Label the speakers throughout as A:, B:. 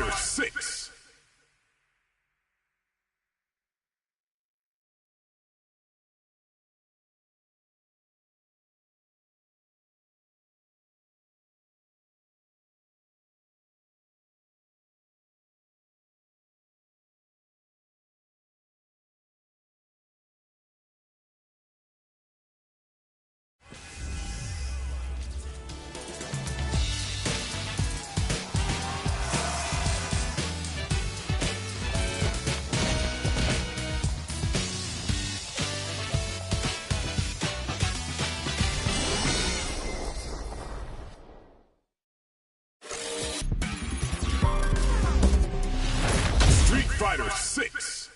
A: Fighter 6. Fighter 6.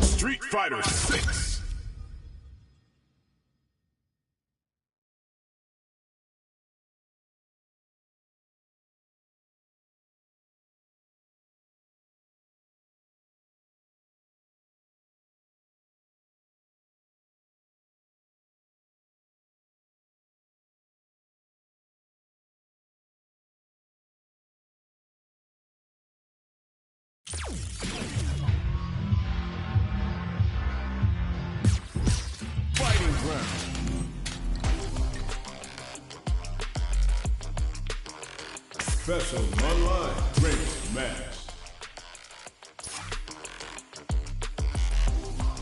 A: Street Fighter 6. Fighting ground. Special online training match.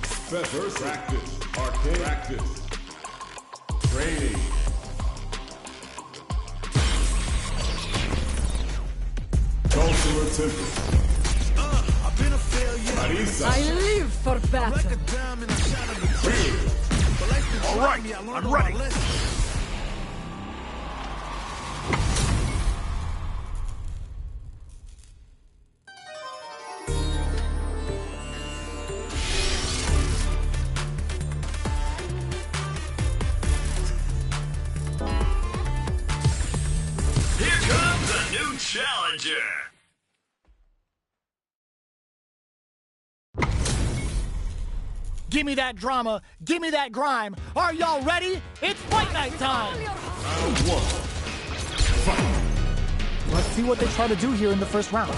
A: Special practice, arcade practice, training. Consular Temple. I've been a failure. Marisa.
B: I live for battle.
A: All right, I'm ready.
C: Here comes a new challenger.
D: Give me that drama, give me that grime. Are y'all ready? It's fight night time!
A: Round 1. Fight.
D: Let's see what they try to do here in the first round.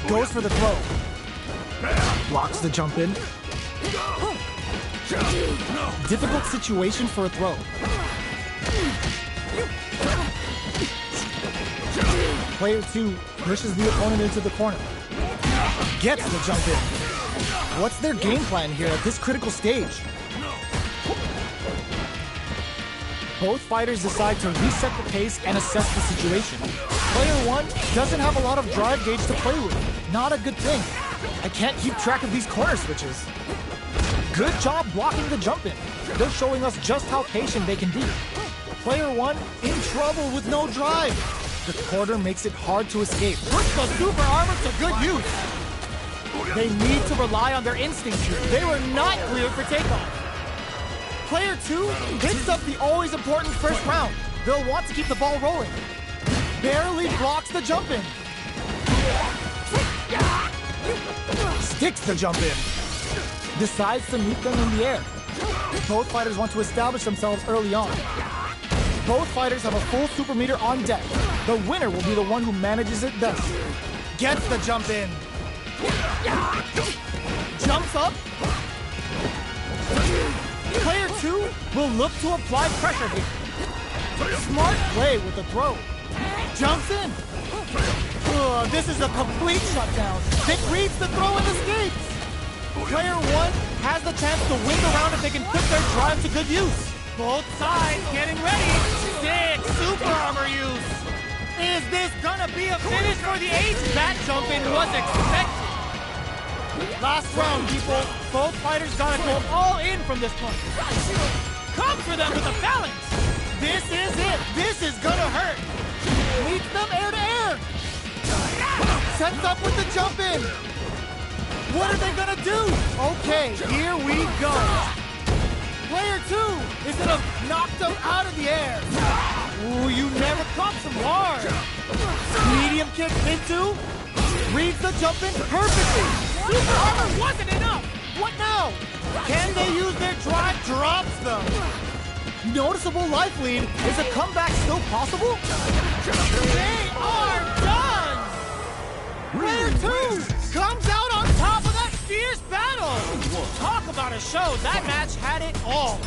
D: Goes for the throw. Blocks the jump in. Difficult situation for a throw. Player 2 pushes the opponent into the corner. Gets the jump in. What's their game plan here at this critical stage? Both fighters decide to reset the pace and assess the situation. Player 1 doesn't have a lot of drive gauge to play with. Not a good thing. I can't keep track of these corner switches. Good job blocking the jump in. They're showing us just how patient they can be. Player 1 in trouble with no drive. The quarter makes it hard to escape. Put the super armor to good use. They need to rely on their instincts here. They were not cleared for takeoff. Player 2 hits up the always important first round. They'll want to keep the ball rolling. Barely blocks the jump in. Sticks the jump in. Decides to meet them in the air. Both fighters want to establish themselves early on. Both fighters have a full super meter on deck. The winner will be the one who manages it best. Gets the jump in. Jumps up. Player 2 will look to apply pressure here. Smart play with the throw. Jumps in. This is a complete shutdown. Vic reads the throw and escapes. Player 1 has the chance to win the round if they can put their drive to good use. Both sides getting ready. Sick super armor use. Is this gonna be a finish for the Ace? That jump in was expected. Last round, people. Both fighters gotta go all in from this point. Come for them with a balance. This is it. This is gonna hurt. Meets them air to air. Sets up with the jump in. What are they gonna do? Okay, here we go. Player 2 is gonna knock them out of the air. Ooh, you never caught some hard. Medium kick into. Reads the jump in perfectly. Super armor wasn't enough. What now? Can they use their drive? Drops them. Noticeable life lead. Is a comeback still possible? They are done. Player 2 comes out on top of that fierce battle. Talk about a show. That match had it all.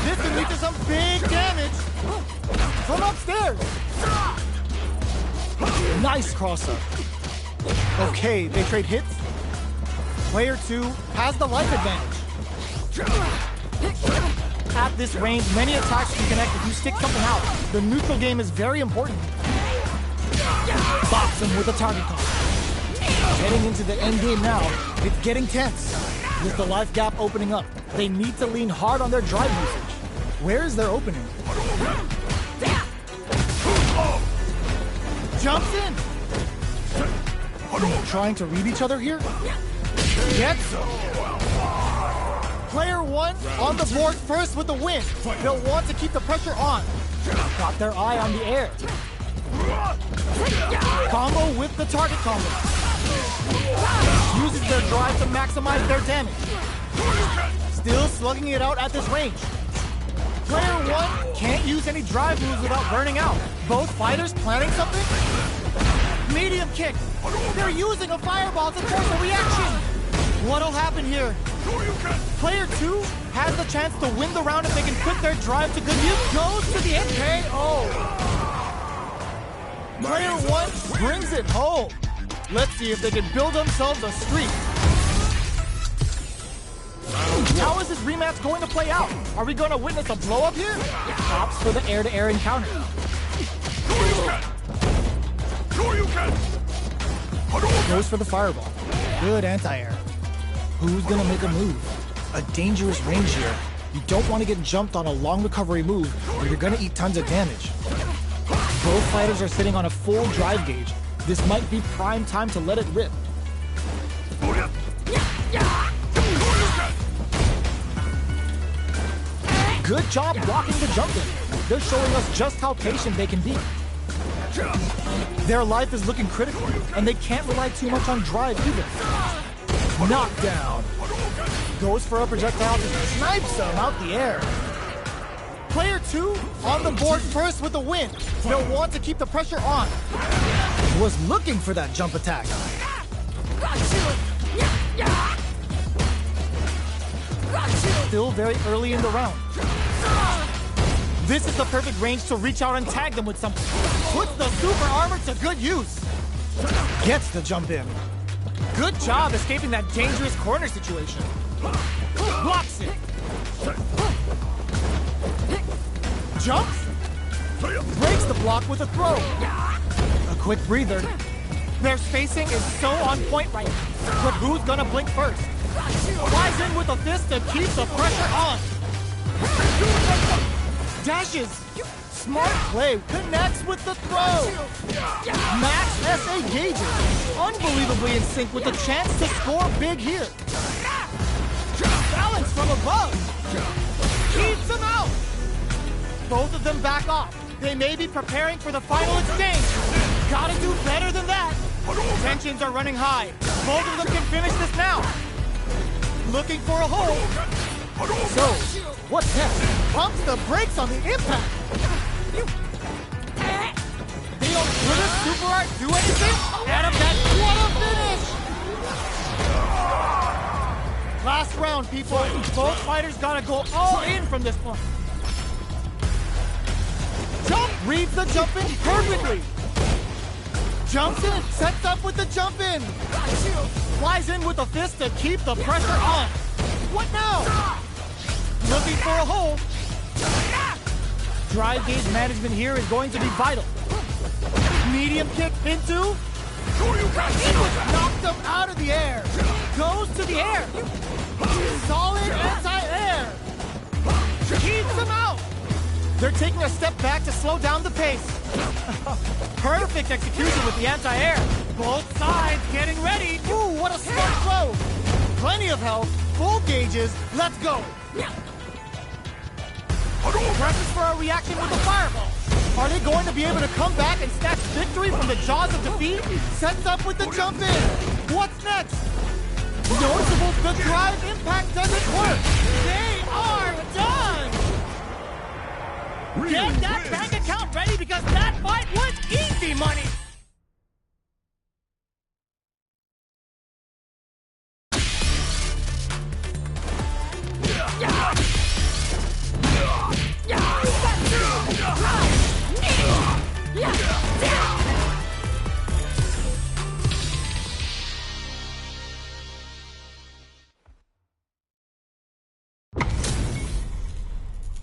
D: This can lead to some big damage from upstairs. Nice cross-up. Okay, they trade hits. Player 2 has the life advantage. At this range, many attacks can connect if you stick something out. The neutral game is very important. Box him with a target combo. Heading into the end game now, it's getting tense. With the life gap opening up, they need to lean hard on their drive usage. Where is their opening? Jumps in! Trying to read each other here? Gets him! Player 1 on the board first with the win. They'll want to keep the pressure on. Got their eye on the air. Combo with the target combo. Uses their drive to maximize their damage. Still slugging it out at this range. Player 1 can't use any drive moves without burning out. Both fighters planning something? Medium kick. They're using a fireball to force a reaction. What'll happen here? Player 2 has the chance to win the round if they can put their drive to good use. Goes to the KO. Player 1 brings it home. Let's see if they can build themselves a streak. How is this rematch going to play out? Are we going to witness a blow-up here? Opts for the air-to-air encounter. Goes for the fireball. Good anti-air. Who's going to make a move? A dangerous range here. You don't want to get jumped on a long recovery move or you're going to eat tons of damage. Both fighters are sitting on a full drive gauge. This might be prime time to let it rip. Good job blocking the jump in. They're showing us just how patient they can be. Their life is looking critical, and they can't rely too much on drive either. Knockdown. Goes for a projectile to snipes them out the air. Player 2 on the board first with the win. They'll want to keep the pressure on. Was looking for that jump attack. Still very early in the round. This is the perfect range to reach out and tag them with something. Puts the super armor to good use. Gets the jump in. Good job escaping that dangerous corner situation. Blocks it. Jumps. Breaks the block with a throw. A quick breather. Their spacing is so on point right now. But who's gonna blink first? Flies in with a fist to keep the pressure on. Dashes. Smart play. Connects with the throw. Max SA gauges. Unbelievably in sync with the chance to score big here. Balance from above. Keeps them out. Both of them back off. They may be preparing for the final exchange. Gotta do better than that. Tensions are running high. Both of them can finish this now. Looking for a hold. So, what's next? Pumps the brakes on the impact. They don't let us super art do anything? Adam, that's what a finish! Last round, people. Both fighters gotta go all in from this point. Jump! Reads the jump in perfectly. Jumps in, sets up with the jump in. Flies in with a fist to keep the pressure on. What now? Looking for a hold. Drive gauge management here is going to be vital. Medium kick into. It was knocked him out of the air. Goes to the air. Solid anti-air. Keeps him out. They're taking a step back to slow down the pace. Perfect execution with the anti-air. Both sides getting ready. Ooh, what a smart throw. Plenty of health, full gauges. Let's go. Presses for a reaction with the fireball. Are they going to be able to come back and snatch victory from the jaws of defeat? Sets up with the jump in. What's next? Noticeable, the drive impact doesn't work. They are done. Get that bank account ready because that fight was easy money.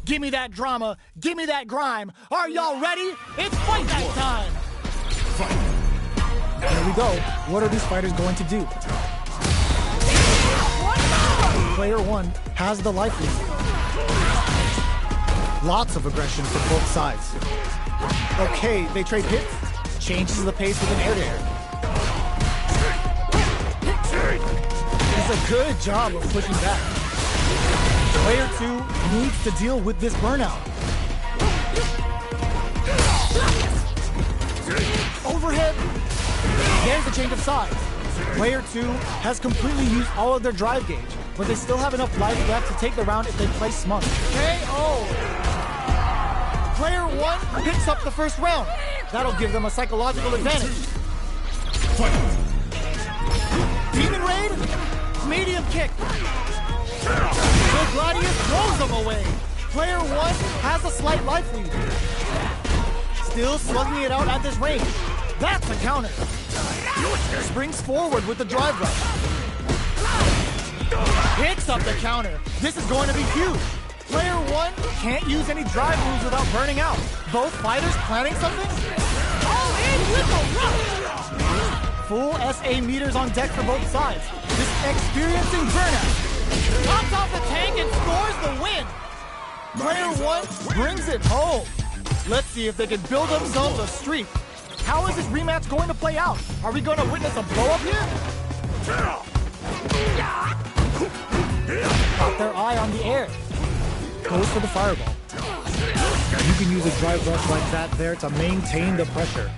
D: Give me that drama, give me that grime. Are y'all ready? It's fight night time! There we go. What are these fighters going to do? Player one has the life lead. Lots of aggression from both sides. Okay, they trade hits. Changes the pace with an air-to-air. Does a good job of pushing back. Player two needs to deal with this burnout. Overhead. There's the change of sides. Player two has completely used all of their drive gauge, but they still have enough life left to take the round if they play smart. KO! Player one picks up the first round. That'll give them a psychological advantage. Demon Raid, medium kick. The Gladius throws them away. Player one has a slight life lead. Still slugging it out at this range. That's a counter. Springs forward with the drive rush. Picks up the counter. This is going to be huge. Player one can't use any drive moves without burning out. Both fighters planning something? All in with the rush! Full SA meters on deck for both sides. Just experiencing burnout. Pops off the tank and scores the win. Player one brings it home. Let's see if they can build themselves a streak. How is this rematch going to play out? Are we going to witness a blow-up here? Got their eye on the air. Goes for the fireball. You can use a drive rush like that there to maintain the pressure.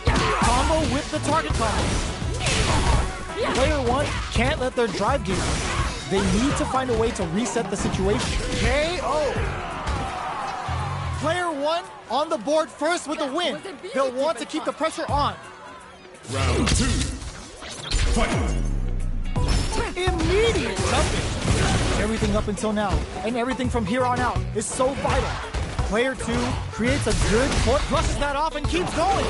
D: Combo with the target combo. Player one can't let their drive gauge. They need to find a way to reset the situation. KO! Player one on the board first with the win. They'll want to keep the pressure on.
A: Round two. Fight.
D: Immediate jumping. Everything up until now, and everything from here on out, is so vital. Player two creates a good foot, brushes that off, and keeps going.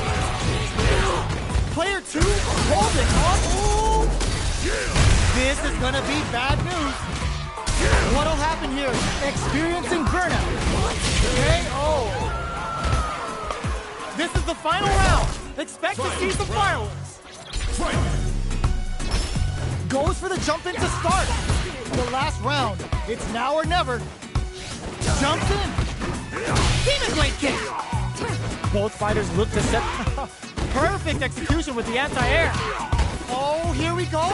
D: Player two holding on. Ooh. This is gonna be bad news. What'll happen here? Experiencing burnout. KO. This is the final round. Expect to see some fireworks. Goes for the jump in to start. The last round. It's now or never. Jumps in. Demon Blade kick. Both fighters look to set. Perfect execution with the anti-air. Oh, here we go.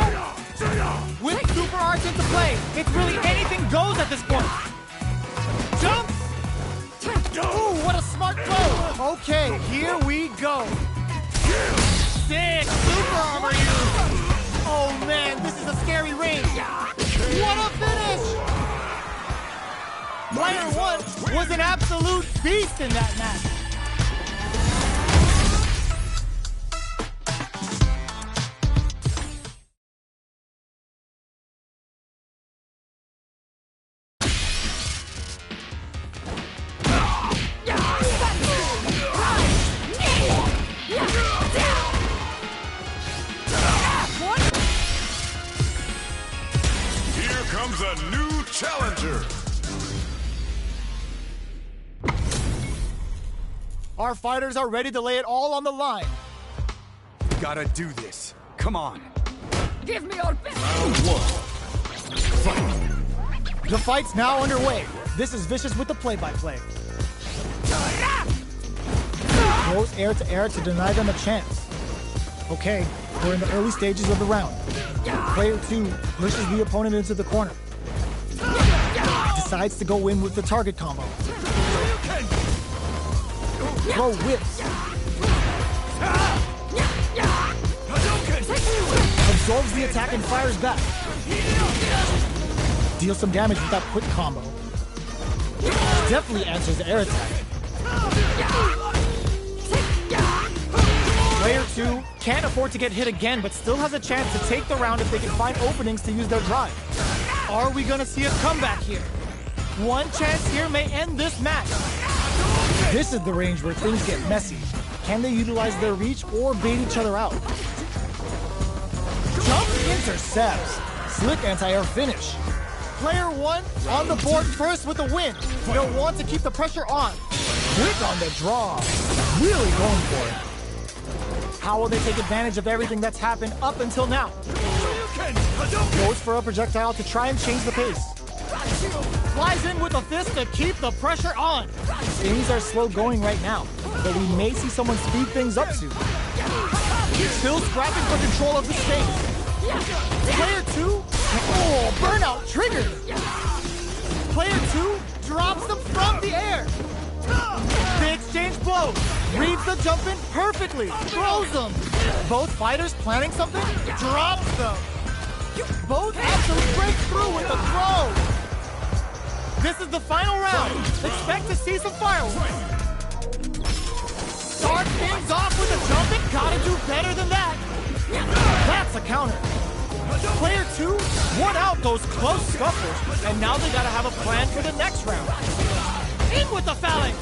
D: With super arts into play, it's really anything goes at this point. Jumps. Ooh, what a smart throw. Okay, here we go. Sick super armor use. Oh man, this is a scary range. What a finish! Player one was an absolute beast in that match.
A: Comes a new challenger.
D: Our fighters are ready to lay it all on the line.
A: gotta do this. Come on.
B: Give me your best.
A: Round one. Fight.
D: The fight's now underway. This is Vicious with the play-by-play. Throws air to air to deny them a chance. Okay, we're in the early stages of the round. Player 2 pushes the opponent into the corner. Decides to go in with the target combo. Throw whips. Absorbs the attack and fires back. Deals some damage with that quick combo. Definitely answers the air attack. Player 2 can't afford to get hit again, but still has a chance to take the round if they can find openings to use their drive. Are we gonna see a comeback here? One chance here may end this match. This is the range where things get messy. Can they utilize their reach or bait each other out? Jump intercepts. Slick anti-air finish. Player 1 on the board first with a win. They'll want to keep the pressure on. Quick on the draw. Really going for it. How will they take advantage of everything that's happened up until now? Goes for a projectile to try and change the pace. Flies in with a fist to keep the pressure on. Things are slow going right now, but we may see someone speed things up soon. Still scrapping for control of the space. Player 2, oh, burnout triggered. Player 2 drops them from the air. They exchange blows. Reads the jump in perfectly. Throws them. Both fighters planning something. Drops them. Both actually break through with a throw. This is the final round. Expect to see some fireworks. Start things off with a jump in. Gotta do better than that. That's a counter. Player 2 won out those close scuffles, and now they gotta have a plan for the next round. In with the phalanx.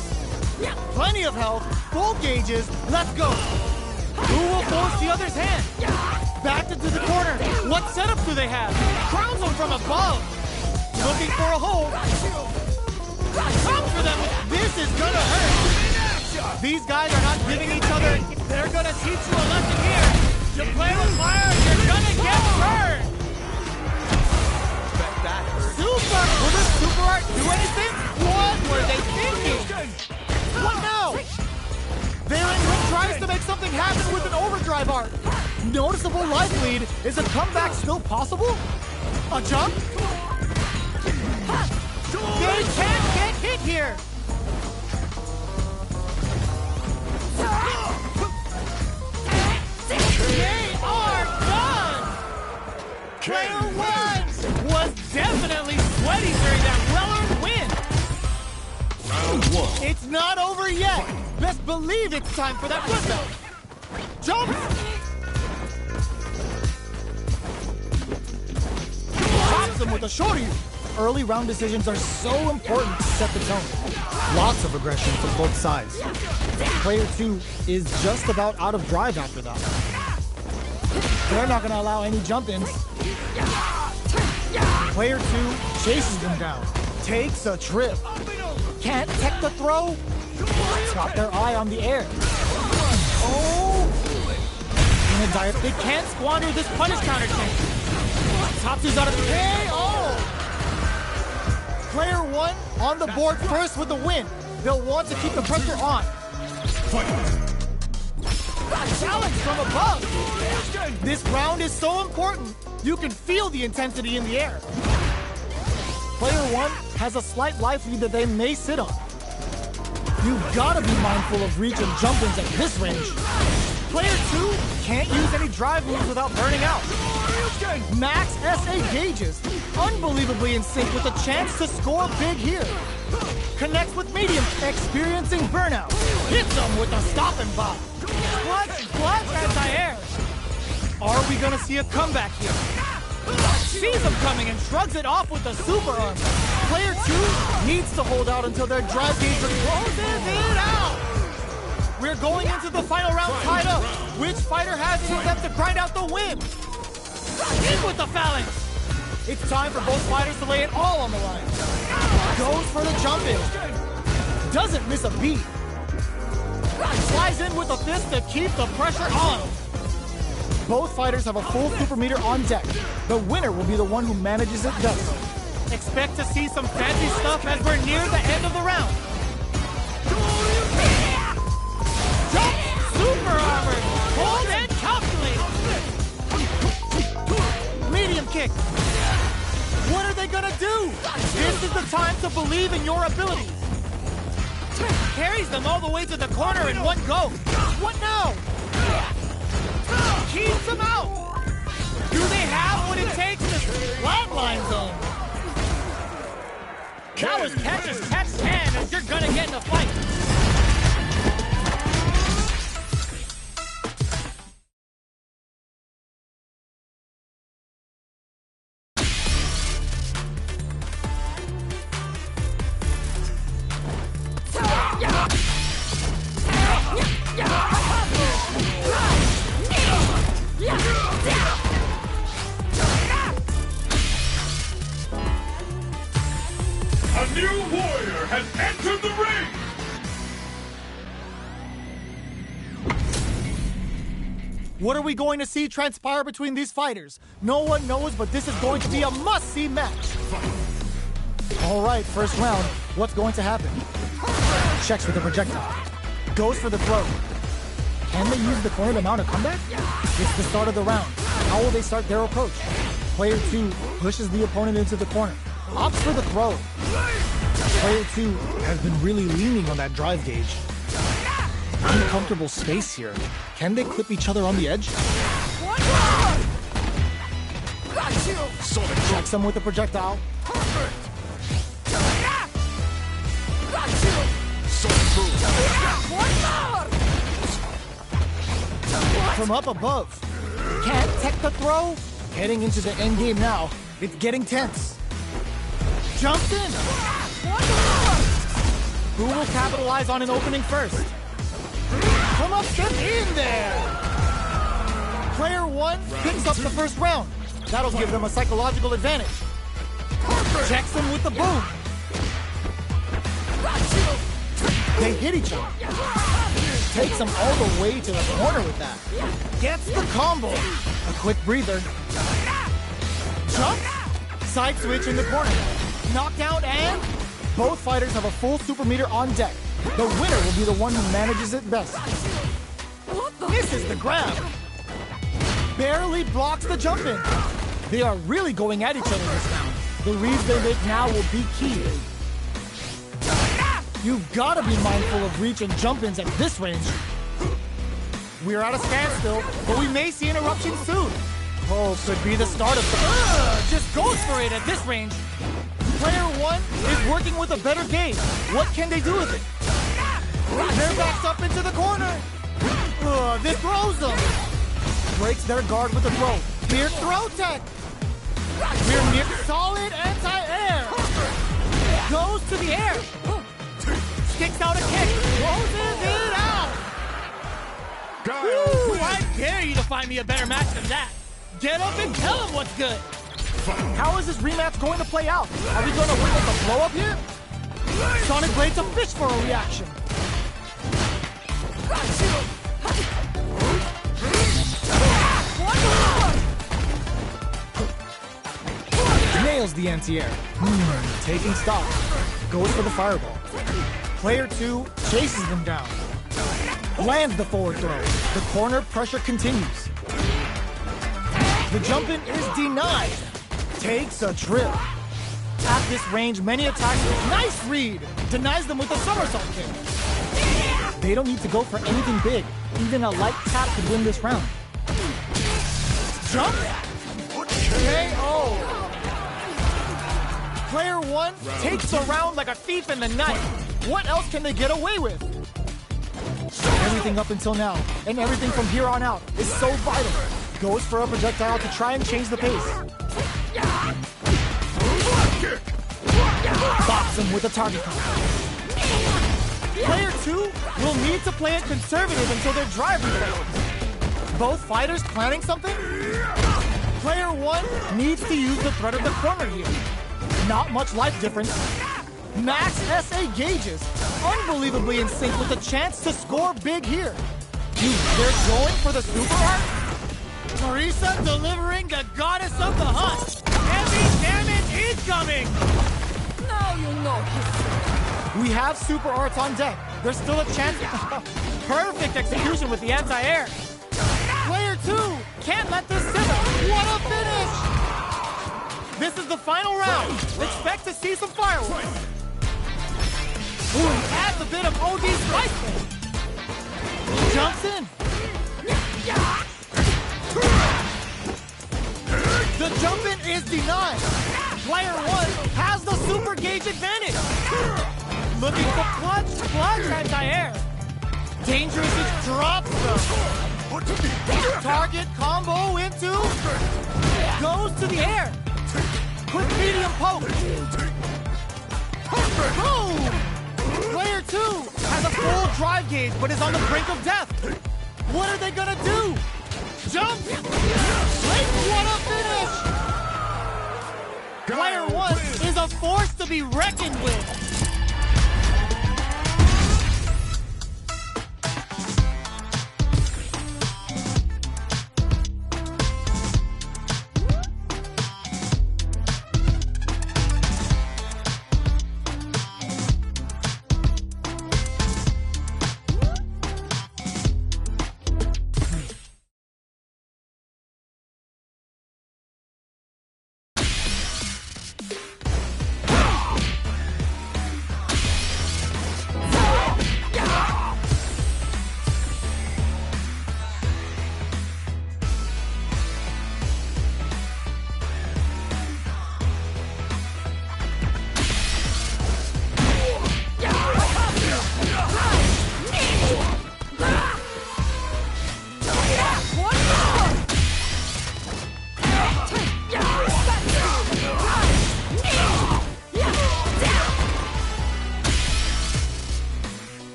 D: Plenty of health, full gauges, let's go. Who will force the other's hand? Backed into the corner. What setup do they have? Crowns them from above. Looking for a hold. Come for them. This is gonna hurt. These guys are not giving each other. They're gonna teach you a lesson here. You play with fire, you're gonna get burned. Super! Will this super art do anything? What were they thinking? What now? Varenquin tries to make something happen with an overdrive art. Noticeable life lead. Is a comeback still possible? A jump? They can't get hit here. They are done. Player 1 was definitely sweaty during that well-earned win.
A: Round one.
D: It's not over yet. Best believe it's time for that flip belt. Jump! Drops him with a shorty. Early round decisions are so important to set the tone. Lots of aggression from both sides. Player 2 is just about out of drive after that. They're not going to allow any jump-ins. Player 2 chases them down. Takes a trip. Can't tech the throw. Got their eye on the air. Oh! In a dire, they can't squander this punish counter chain. Tatsu's out of the KO! Player 1 on the board first with the win. They'll want to keep the pressure on. Challenge from above. This round is so important. You can feel the intensity in the air. Player 1 has a slight life lead that they may sit on. You've got to be mindful of reach and jump-ins at this range. Player 2 can't use any drive moves without burning out. Max SA gauges, unbelievably in sync with a chance to score big here. Connects with medium, experiencing burnout. Hits them with a stop and bop. Clutch anti-air. Are we gonna see a comeback here? Sees him coming and shrugs it off with a super arm. Player 2 needs to hold out until their drive gauge closes it out. We're going into the final round tied up. Which fighter has it in them to grind out the win? In with the phalanx. It's time for both fighters to lay it all on the line. Goes for the jump in. Doesn't miss a beat. Flies in with a fist to keep the pressure on. Both fighters have a full super meter on deck. The winner will be the one who manages it best.
E: Expect to see some fancy stuff as we're near the end of the round. Jump! Super armor! Hold and calculate! Medium kick! What are they gonna do? This is the time to believe in your abilities. Carries them all the way to the corner in one go. What now? Keeps them out! Do they have what it takes to flatline them? Now as catch as catch can, as you're gonna get in a fight.
C: A new warrior has entered the ring!
D: What are we going to see transpire between these fighters? No one knows, but this is going to be a must-see match. All right, first round. What's going to happen? Checks with the projectile. Goes for the throw. Can they use the corner to mount a comeback? It's the start of the round. How will they start their approach? Player 2 pushes the opponent into the corner. Opts for the throw. Player 2 has been really leaning on that drive gauge. Uncomfortable space here. Can they clip each other on the edge? Checks him with the projectile. From up above. Can't tech the throw? Heading into the end game now. It's getting tense. Jumps in. Who will capitalize on an opening first? Come up, step in there. Player 1 picks up the first round. That'll give them a psychological advantage. Checks him with the boom. They hit each other. Takes them all the way to the corner with that. Gets the combo. A quick breather. Jump. Side switch in the corner. Knockdown and both fighters have a full super meter on deck. The winner will be the one who manages it best. Misses the grab. Barely blocks the jump in. They are really going at each other this round. The reads they make now will be key. You've got to be mindful of reach and jump-ins at this range. We're at a standstill, but we may see an eruption soon. Oh, could be the start of just goes for it at this range. Player 1 is working with a better gauge. What can they do with it? They're backed up into the corner. This throws them. Breaks their guard with a throw. Clear throw tech. We're near solid anti-air. Goes to the air. Kicks out a kick. Closes it out. Woo, I dare you to find me a better match than that. Get up and tell him what's good. How is this rematch going to play out? Are we going to witness a blow-up here? Sonic Blade to fish for a reaction. Nails the anti-air. Taking stock. Goes for the fireball. Player 2 chases them down. Lands the forward throw. The corner pressure continues. The jump-in is denied. Takes a trip. At this range, many attacks. Nice read. Denies them with a somersault kick. They don't need to go for anything big. Even a light tap could win this round. Jump. KO. Player 1 takes the round like a thief in the night. What else can they get away with? Everything up until now, and everything from here on out, is so vital. Goes for a projectile to try and change the pace. Bops him with a target combo. Player 2 will need to play it conservative until their drive refails. Both fighters planning something? Player 1 needs to use the threat of the corner here. Not much life difference. Max SA gauges. Unbelievably in sync with a chance to score big here. They're going for the super art?
E: Marisa delivering the goddess of the hunt. Heavy damage incoming.
B: Now you know history.
D: We have super arts on deck. There's still a chance.
E: Perfect execution with the anti-air. Player 2 can't let this simmer. What a finish! This is the final round. Expect to see some fireworks. Ooh, he adds a bit of OD strike. Jumps in. The jump in is denied. Player 1 has the super gauge advantage. Looking for clutch anti-air. Dangerous is drops them. Target combo into. Goes to the air. Quick medium poke. Boom! Player 2 has a full drive gauge but is on the brink of death. What are they gonna do? Jump! What a finish! Player 1 is a force to be reckoned with.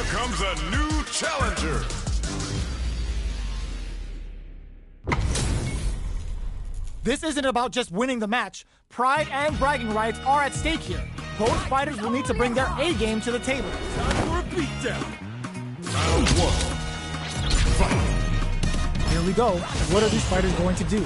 C: Comes a new challenger.
D: This isn't about just winning the match. Pride and bragging rights are at stake here. Both fighters will need to bring their A game to the table.
A: Time for a beatdown. Round 1. Fight.
D: Here we go. What are these fighters going to do?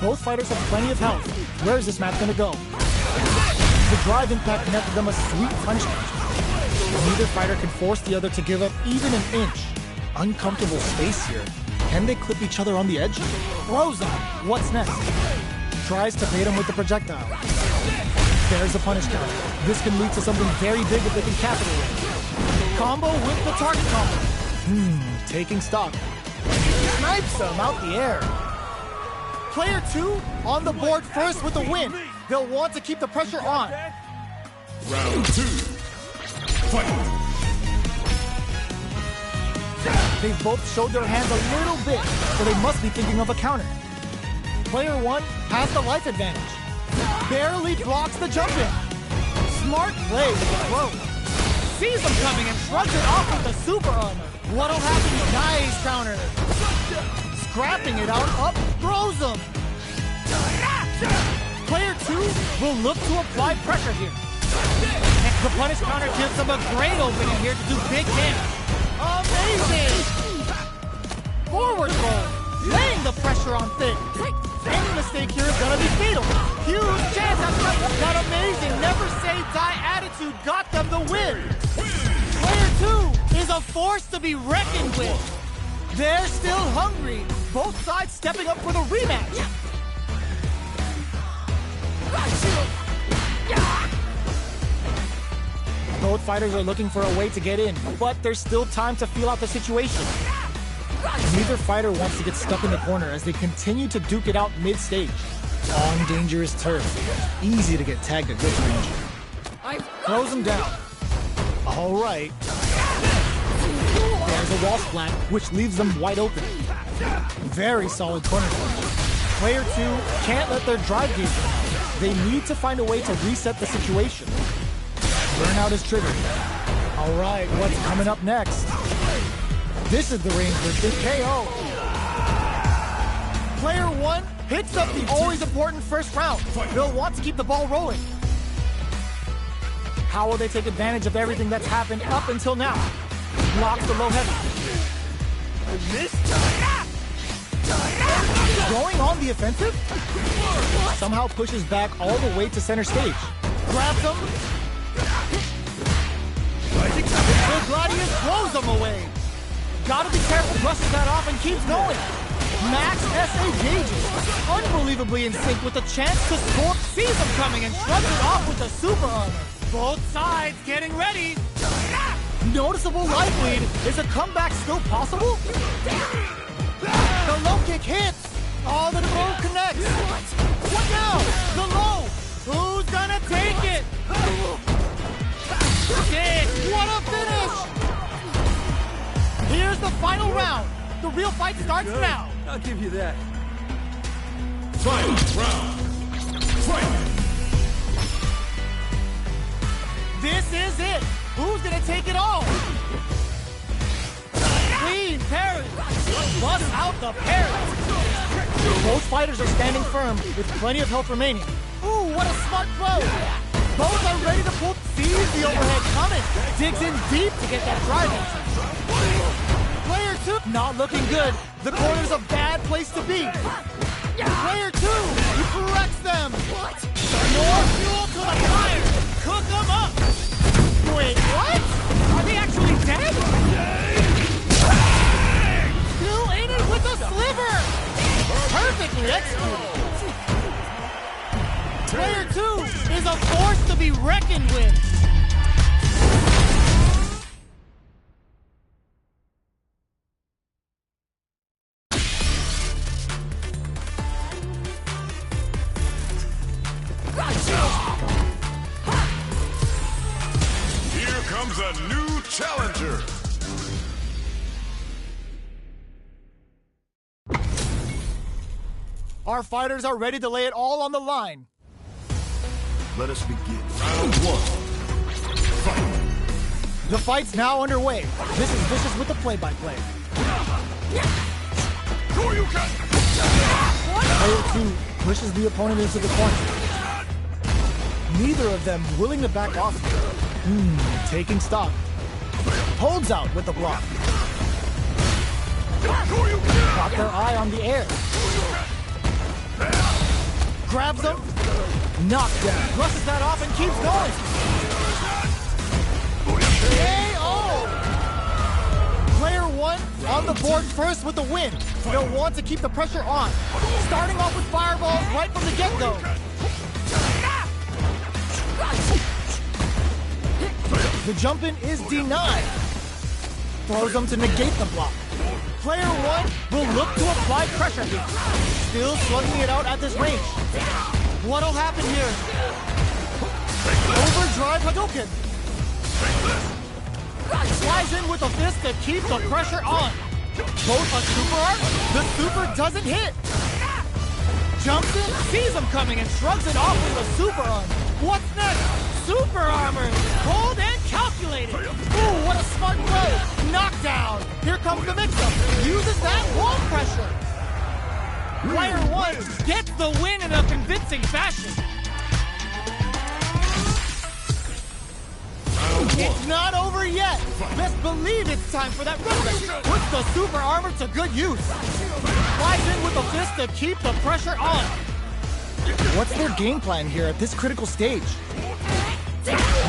D: Both fighters have plenty of health. Where is this match going to go? The drive impact netted them a sweet punishment. Neither fighter can force the other to give up even an inch. Uncomfortable space here. Can they clip each other on the edge? Throws him. What's next? Tries to bait him with the projectile. There's a punish counter. This can lead to something very big if they can capitalize. Combo with the target combo. Taking stock. Snipes him out the air. Player 2 on the board first with the win. They'll want to keep the pressure on.
A: Round 2. Fight.
D: They've both showed their hands a little bit, so they must be thinking of a counter. Player 1 has the life advantage. Barely blocks the jump in. Smart play with the throw. Sees him coming and shrugs it off with the super armor. What'll happen? Nice counter. Scrapping it out, up, throws him. Player 2 will look to apply pressure here. The punish counter gives him a great opening here to do big damage. Amazing! Forward roll, laying the pressure on Finn. Any mistake here is gonna be fatal. Huge chance at that amazing never say die attitude got them the win. Player 2 is a force to be reckoned with. They're still hungry. Both sides stepping up for the rematch. Both fighters are looking for a way to get in, but there's still time to feel out the situation. Neither fighter wants to get stuck in the corner as they continue to duke it out mid-stage. On dangerous turf. Easy to get tagged at this range. Throws him down. All right. There's a wall splat, which leaves them wide open. Very solid corner punch. Player 2 can't let their drive gauge run out. They need to find a way to reset the situation. Burnout is triggered. All right, what's coming up next? This is the range versus KO. Player one picks up the always important first round. They'll want to keep the ball rolling. How will they take advantage of everything that's happened up until now? Blocks the low heavy. Going on the offensive? Somehow pushes back all the way to center stage. Grabs him. The Gladius throws him away. Gotta be careful, brushes that off and keeps going. Max SA gauges. Unbelievably in sync with the chance to score. Sees him coming and shrugs it off with the super armor. Both sides getting ready. Noticeable life lead. Is a comeback still possible? The low kick hits. Oh, the throw connects. What now? The low. Who's gonna take it? What a finish! Here's the final round. The real fight starts now.
E: I'll give you that.
A: Final round. Fight!
D: This is it. Who's gonna take it all? Clean parry. Bust out the parry. Both fighters are standing firm with plenty of health remaining. Ooh, what a smart throw. Both are ready to pull. Sees the overhead coming. Digs in deep to get that drive in. Player two, not looking good. The corner's a bad place to be. Player two, he corrects them. More fuel to the fire. Cook them up. Wait, what? Are they actually dead? Still in it with a sliver. Perfectly executed. Player two is a force to be reckoned with.
A: Here comes a new challenger.
D: Our fighters are ready to lay it all on the line.
A: Let us begin. Round one. Fight!
D: The fight's now underway. This is Vicious with the play-by-play. Player two pushes the opponent into the corner. Neither of them willing to back off. Taking stock. Holds out with the block. Got their eye on the air. Grabs them. Knocked down. Brushes that off and keeps going. KO! Player one on the board first with the win. They'll want to keep the pressure on. Starting off with fireballs right from the get-go. The jump-in is denied. Throws them to negate the block. Player one will look to apply pressure here. Still slugging it out at this range. What'll happen here? Overdrive Hadouken. Flies in with a fist to keep the pressure on. Both a super art. The super doesn't hit. Jumps in, sees him coming, and shrugs it off with a super arm. What's next? Super armor. Cold and calculated. Ooh, what a smart play. Knockdown. Here comes the mix-up. Uses that wall pressure. Player one gets the win in a convincing fashion. It's not over yet. Best believe it's time for that rematch. Puts the super armor to good use. Flies in with a fist to keep the pressure on. What's their game plan here at this critical stage?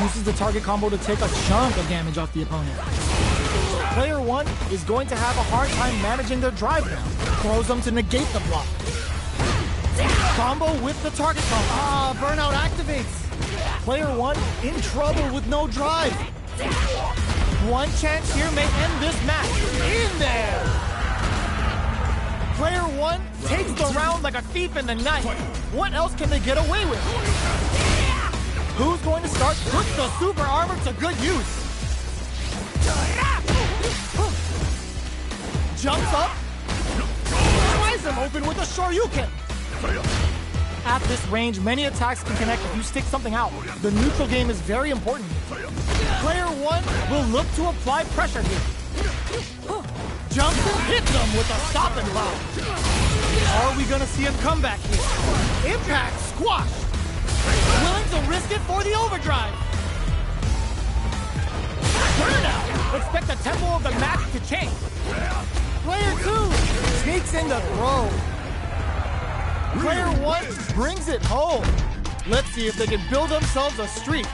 D: Uses the target combo to take a chunk of damage off the opponent. Player one is going to have a hard time managing their drive now. Throws them to negate the block. Combo with the target combo. Burnout activates. Player one in trouble with no drive. One chance here may end this match. In there! Player one takes the round like a thief in the night. What else can they get away with? Who's going to start? Puts the super armor to good use. Jumps up. Tries him open with a Shoryuken. At this range, many attacks can connect if you stick something out. The neutral game is very important. Player one will look to apply pressure here.
E: jumps and hits him with a stop and block. Are we gonna see him come back here? Impact squashed. Willing to risk it for the overdrive. Burnout. Expect the tempo of the match to change. Player 2 sneaks in the throw. Player 1 brings it home. Let's see if they can build themselves a streak